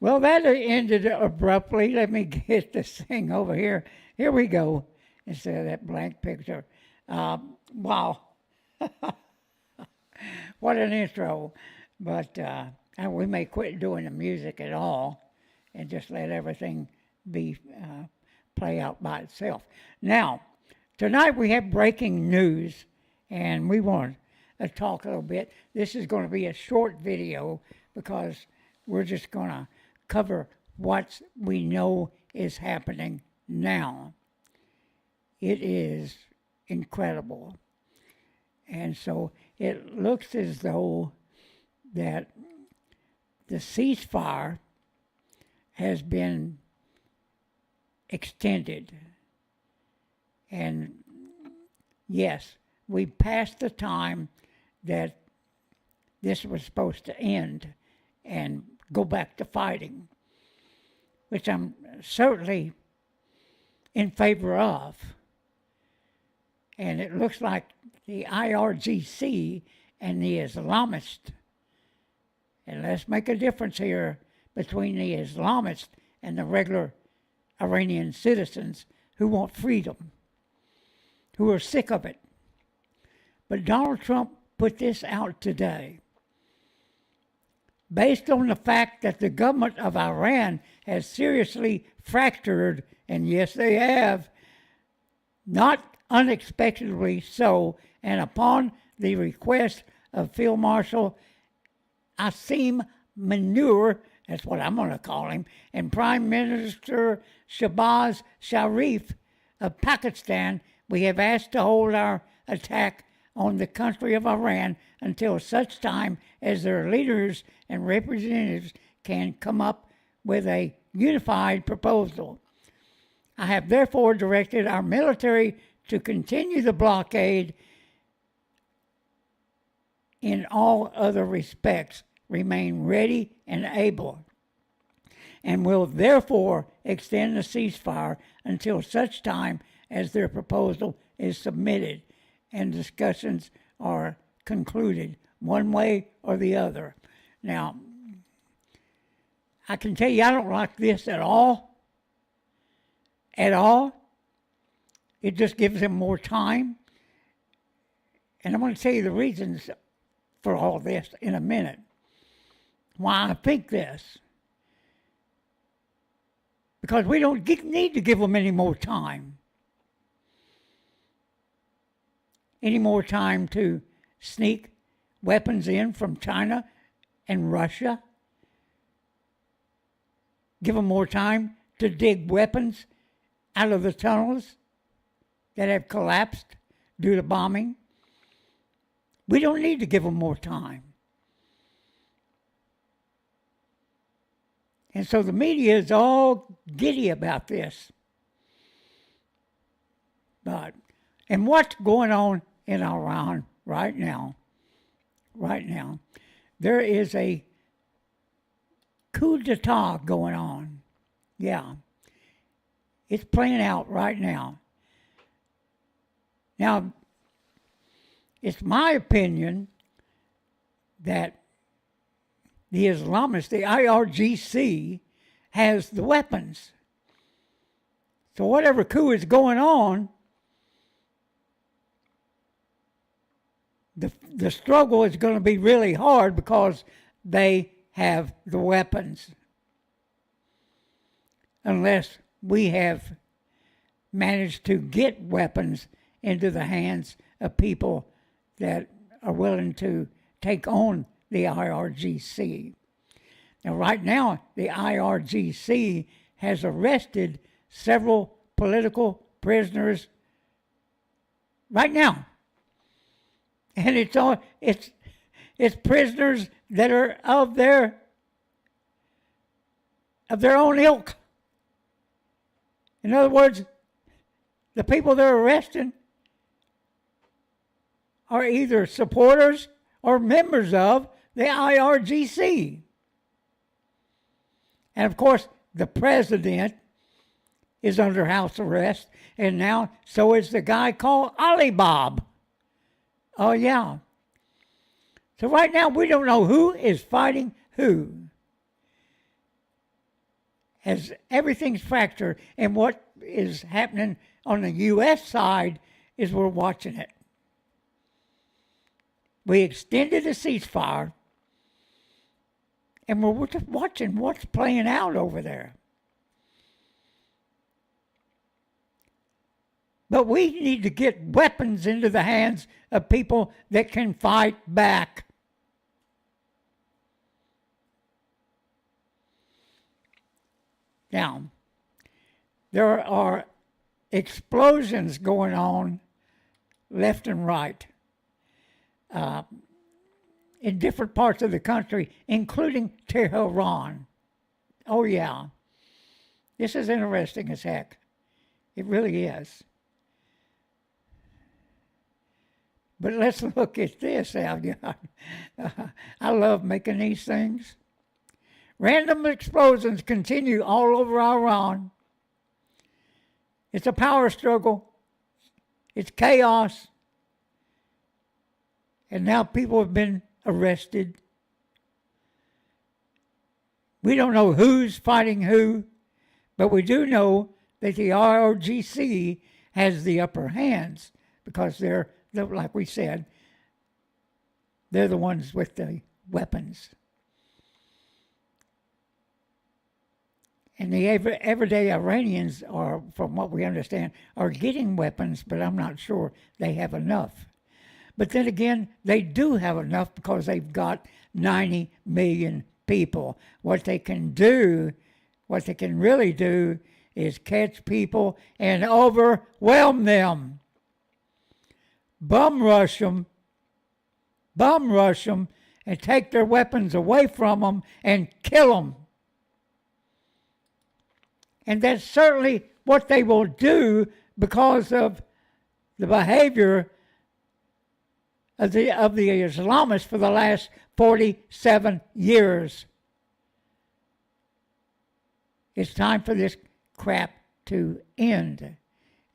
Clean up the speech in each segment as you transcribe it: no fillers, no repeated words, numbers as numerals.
Well, that ended abruptly. Let me get this thing over here. Here we go. Instead of that blank picture. Wow, what an intro. But and we may quit doing the music at all and just let everything be play out by itself. Now, tonight we have breaking news, and we want to talk a little bit. This is going to be a short video because we're just going to cover what we know is happening now. It is incredible. And so it looks as though that the ceasefire has been extended. And yes, we passed the time that this was supposed to end and go back to fighting, which I'm certainly in favor of. And it looks like the IRGC and the Islamists, and let's make a difference here between the Islamists and the regular Iranian citizens who want freedom, who are sick of it. But Donald Trump put this out today. Based on the fact that the government of Iran has seriously fractured, and yes, they have, not unexpectedly so, and upon the request of Field Marshal Asim Manur, that's what I'm going to call him, and Prime Minister Shahbaz Sharif of Pakistan, we have asked to hold our attack on the country of Iran until such time as their leaders and representatives can come up with a unified proposal. I have therefore directed our military to continue the blockade in all other respects, remain ready and able, and will therefore extend the ceasefire until such time as their proposal is submitted and discussions are concluded one way or the other. Now, I can tell you I don't like this at all. At all. It just gives them more time. And I'm going to tell you the reasons for all this in a minute. Why I think this. Because we don't need to give them any more time. Any more time to sneak weapons in from China and Russia. Give them more time to dig weapons out of the tunnels that have collapsed due to bombing. We don't need to give them more time. And so the media is all giddy about this. And what's going on in Iran right now, there is a coup d'etat going on. Yeah. It's playing out right now. Now, it's my opinion that the Islamists, the IRGC, has the weapons. So whatever coup is going on, the struggle is going to be really hard because they have the weapons. Unless we have managed to get weapons into the hands of people that are willing to take on the IRGC. Now, right now, the IRGC has arrested several political prisoners right now. And it's prisoners that are of their own ilk. In other words, the people they're arresting are either supporters or members of the IRGC. And of course, the president is under house arrest, and now so is the guy called Ali Bob. Oh, yeah. So right now, we don't know who is fighting who. as everything's fractured, and what is happening on the U.S. side is we're watching it. We extended a ceasefire, and we're just watching what's playing out over there. But we need to get weapons into the hands of people that can fight back. Now, there are explosions going on left and right in different parts of the country, including Tehran. Oh, yeah. This is interesting as heck. It really is. But let's look at this, Al. I love making these things. Random explosions continue all over Iran. It's a power struggle. It's chaos. And now people have been arrested. We don't know who's fighting who, but we do know that the IRGC has the upper hands because they're, like we said, they're the ones with the weapons. And the everyday Iranians are, from what we understand, are getting weapons, but I'm not sure they have enough. But then again, they do have enough because they've got 90 million people. What they can do, what they can really do, is catch people and overwhelm them. Bum rush them, and take their weapons away from them and kill them. And that's certainly what they will do because of the behavior of the Islamists for the last 47 years. It's time for this crap to end.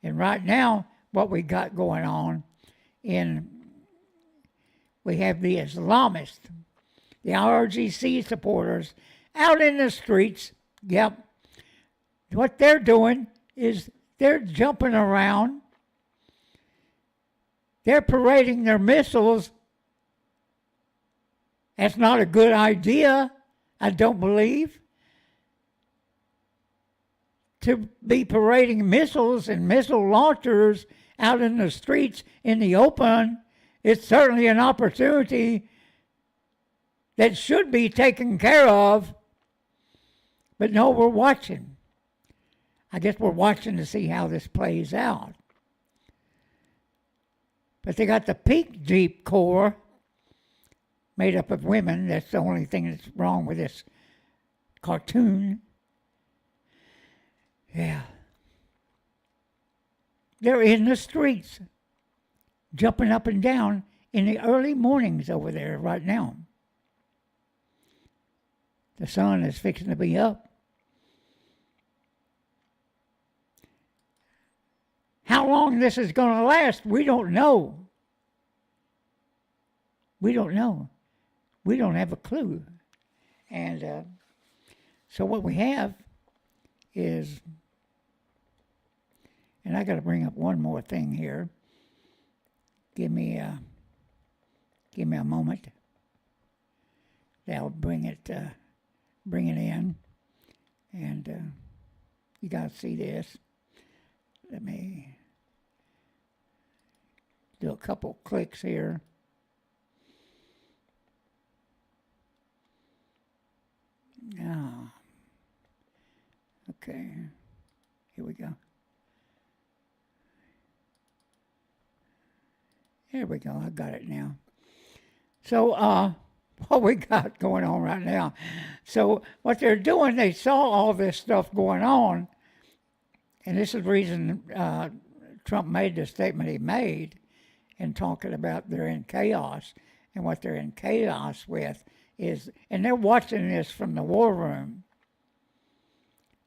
And right now, what we got going on we have the Islamists, the IRGC supporters out in the streets. Yep. What they're doing is they're jumping around. They're parading their missiles. That's not a good idea, I don't believe. To be parading missiles and missile launchers out in the streets in the open, it's certainly an opportunity that should be taken care of. But no, we're watching. I guess we're watching to see how this plays out. But they got the Peak Jeep Corps made up of women. That's the only thing that's wrong with this cartoon. Yeah. They're in the streets, jumping up and down in the early mornings over there right now. The sun is fixing to be up. How long this is going to last, we don't know. We don't know. We don't have a clue. And so what we have is, and I got to bring up one more thing here. Give me a moment. That'll bring it in, and you got to see this. Let me do a couple clicks here. Now, okay, here we go. Here we go, I got it now. So, what we got going on right now. So, what they're doing, they saw all this stuff going on, and this is the reason Trump made the statement he made in talking about they're in chaos. And what they're in chaos with is, and they're watching this from the war room.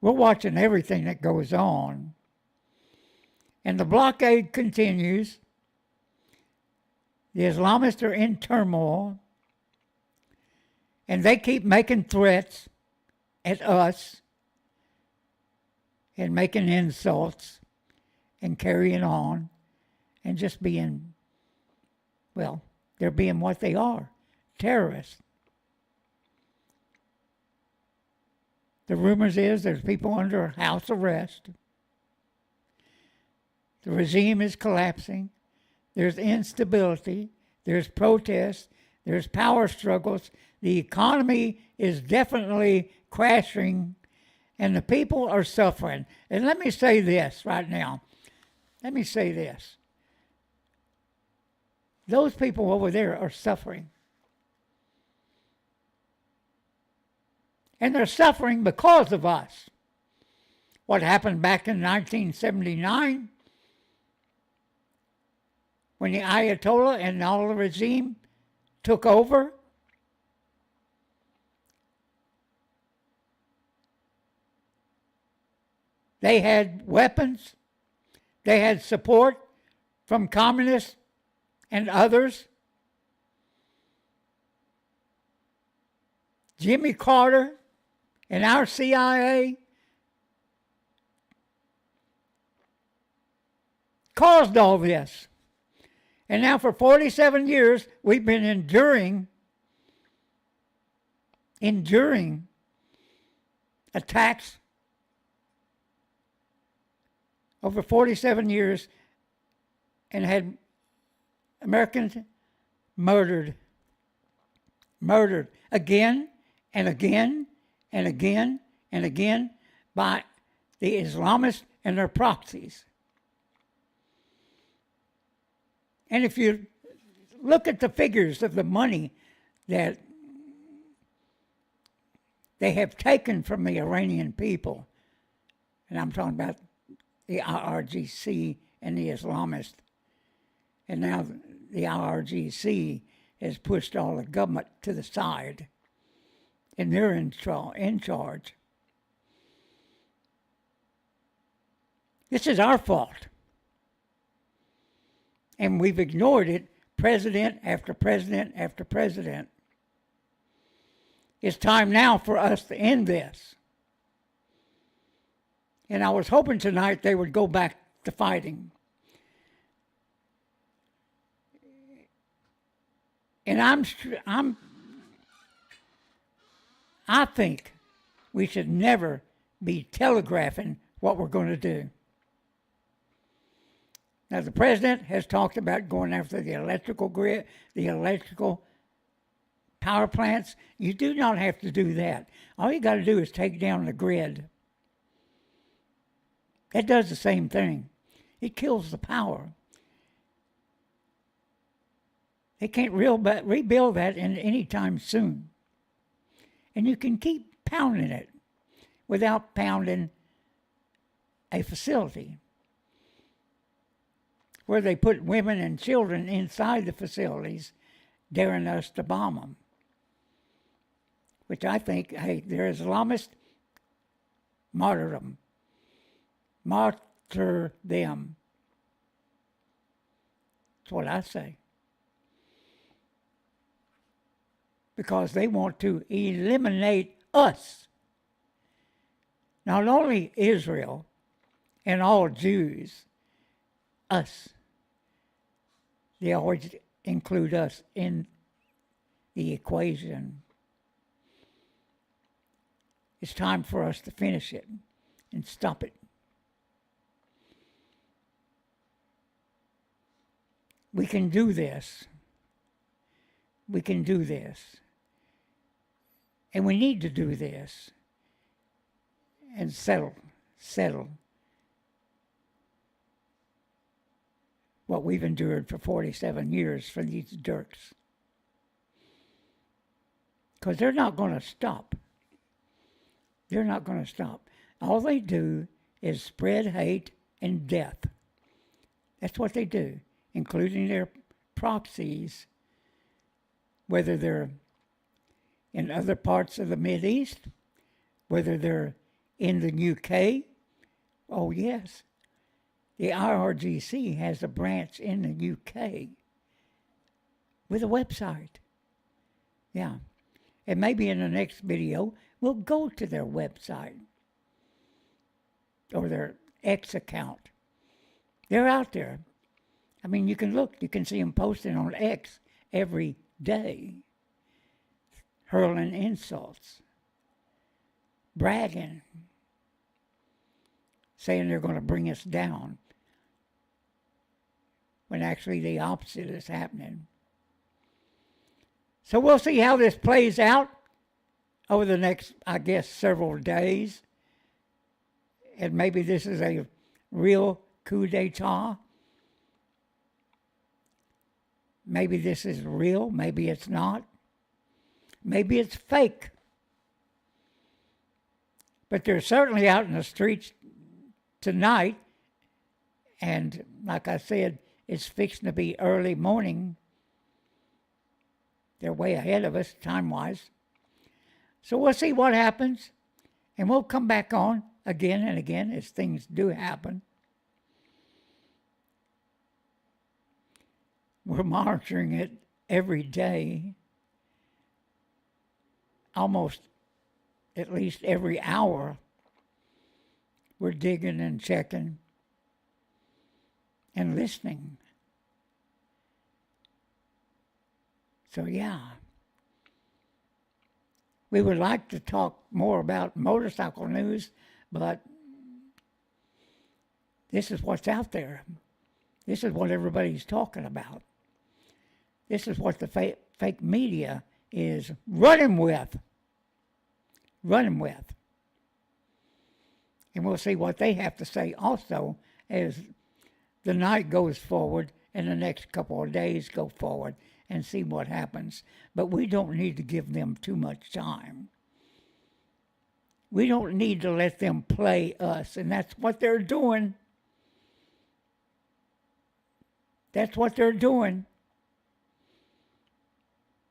We're watching everything that goes on. And the blockade continues. The Islamists are in turmoil. And they keep making threats at us. and making insults and carrying on and just being, well, they're being what they are, terrorists. The rumors is there's people under house arrest. The regime is collapsing. There's instability. There's protests. There's power struggles. The economy is definitely crashing, and the people are suffering. And let me say this right now. Let me say this. Those people over there are suffering. And they're suffering because of us. What happened back in 1979 when the Ayatollah and all the regime took over? They had weapons. They had support from communists and others. Jimmy Carter and our CIA caused all this. And now for 47 years, we've been enduring attacks over 47 years and had Americans murdered again and again and again and again by the Islamists and their proxies. And if you look at the figures of the money that they have taken from the Iranian people, and I'm talking about the IRGC and the Islamists, and now the IRGC has pushed all the government to the side, and they're in charge. This is our fault. And we've ignored it, president after president after president. It's time now for us to end this. And I was hoping tonight they would go back to fighting. And I think we should never be telegraphing what we're going to do. Now, the president has talked about going after the electrical grid, the electrical power plants. You do not have to do that. All you got to do is take down the grid. That does the same thing. It kills the power. They can't rebuild that in any time soon. And you can keep pounding it without pounding a facility where they put women and children inside the facilities, daring us to bomb them. Which I think, hey, they're Islamist, martyr them. Martyr them. That's what I say. Because they want to eliminate us. Not only Israel and all Jews, us. They always include us in the equation. It's time for us to finish it and stop it. We can do this. We can do this. And we need to do this and settle what we've endured for 47 years for these jerks. Because they're not going to stop. They're not going to stop. All they do is spread hate and death. That's what they do, including their proxies, whether they're in other parts of the Mideast, whether they're in the UK. Oh, yes. The IRGC has a branch in the UK with a website. Yeah. And maybe in the next video, we'll go to their website. or their X account. They're out there. I mean, you can look, you can see them posting on X every day, hurling insults, bragging, saying they're going to bring us down, when actually the opposite is happening. So we'll see how this plays out over the next, I guess, several days. And maybe this is a real coup d'etat. Maybe this is real, maybe it's not. Maybe it's fake. But they're certainly out in the streets tonight. And like I said, it's fixing to be early morning. They're way ahead of us time-wise. So we'll see what happens. And we'll come back on again and again as things do happen. We're monitoring it every day, almost at least every hour. We're digging and checking and listening. So yeah, we would like to talk more about motorcycle news, but this is what's out there. This is what everybody's talking about. This is what the fake media is running with. And we'll see what they have to say also as the night goes forward and the next couple of days go forward and see what happens. But we don't need to give them too much time. We don't need to let them play us, and that's what they're doing. That's what they're doing.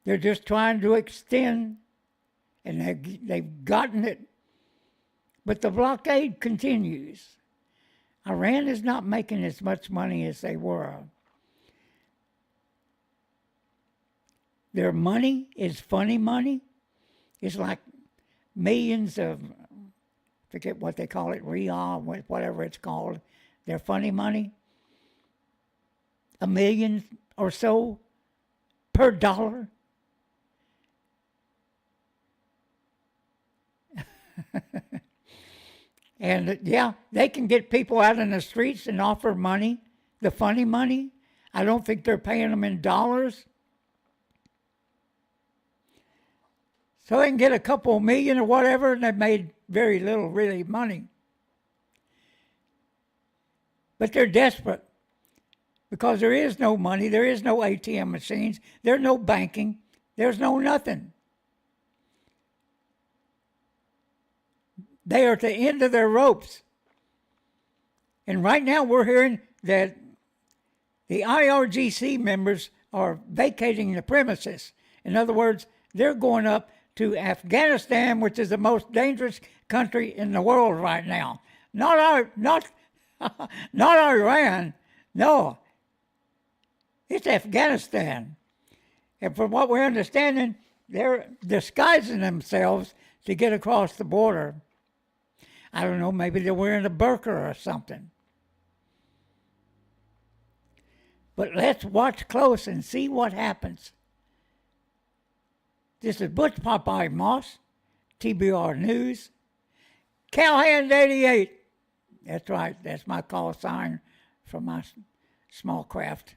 They're just trying to extend, and they've gotten it. But the blockade continues. Iran is not making as much money as they were. Their money is funny money. It's like millions of, forget what they call it, riyal, whatever it's called. Their funny money. $1 million or so per dollar. And yeah, they can get people out in the streets and offer money, the funny money. I don't think they're paying them in dollars. So they can get a couple million or whatever, and they've made very little really money. But they're desperate because there is no money, there is no ATM machines, there's no banking, there's no nothing. They are at the end of their ropes. And right now we're hearing that the IRGC members are vacating the premises. In other words, they're going up to Afghanistan, which is the most dangerous country in the world right now. Not Iran. No. It's Afghanistan. And from what we're understanding, they're disguising themselves to get across the border. I don't know, maybe they're wearing a burqa or something. But let's watch close and see what happens. This is Butch Popeye Moss, TBR News. Cowhand 88. That's right, that's my call sign from my small craft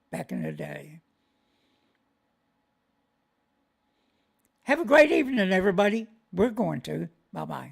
back in the day. Have a great evening, everybody. We're going to. Bye-bye.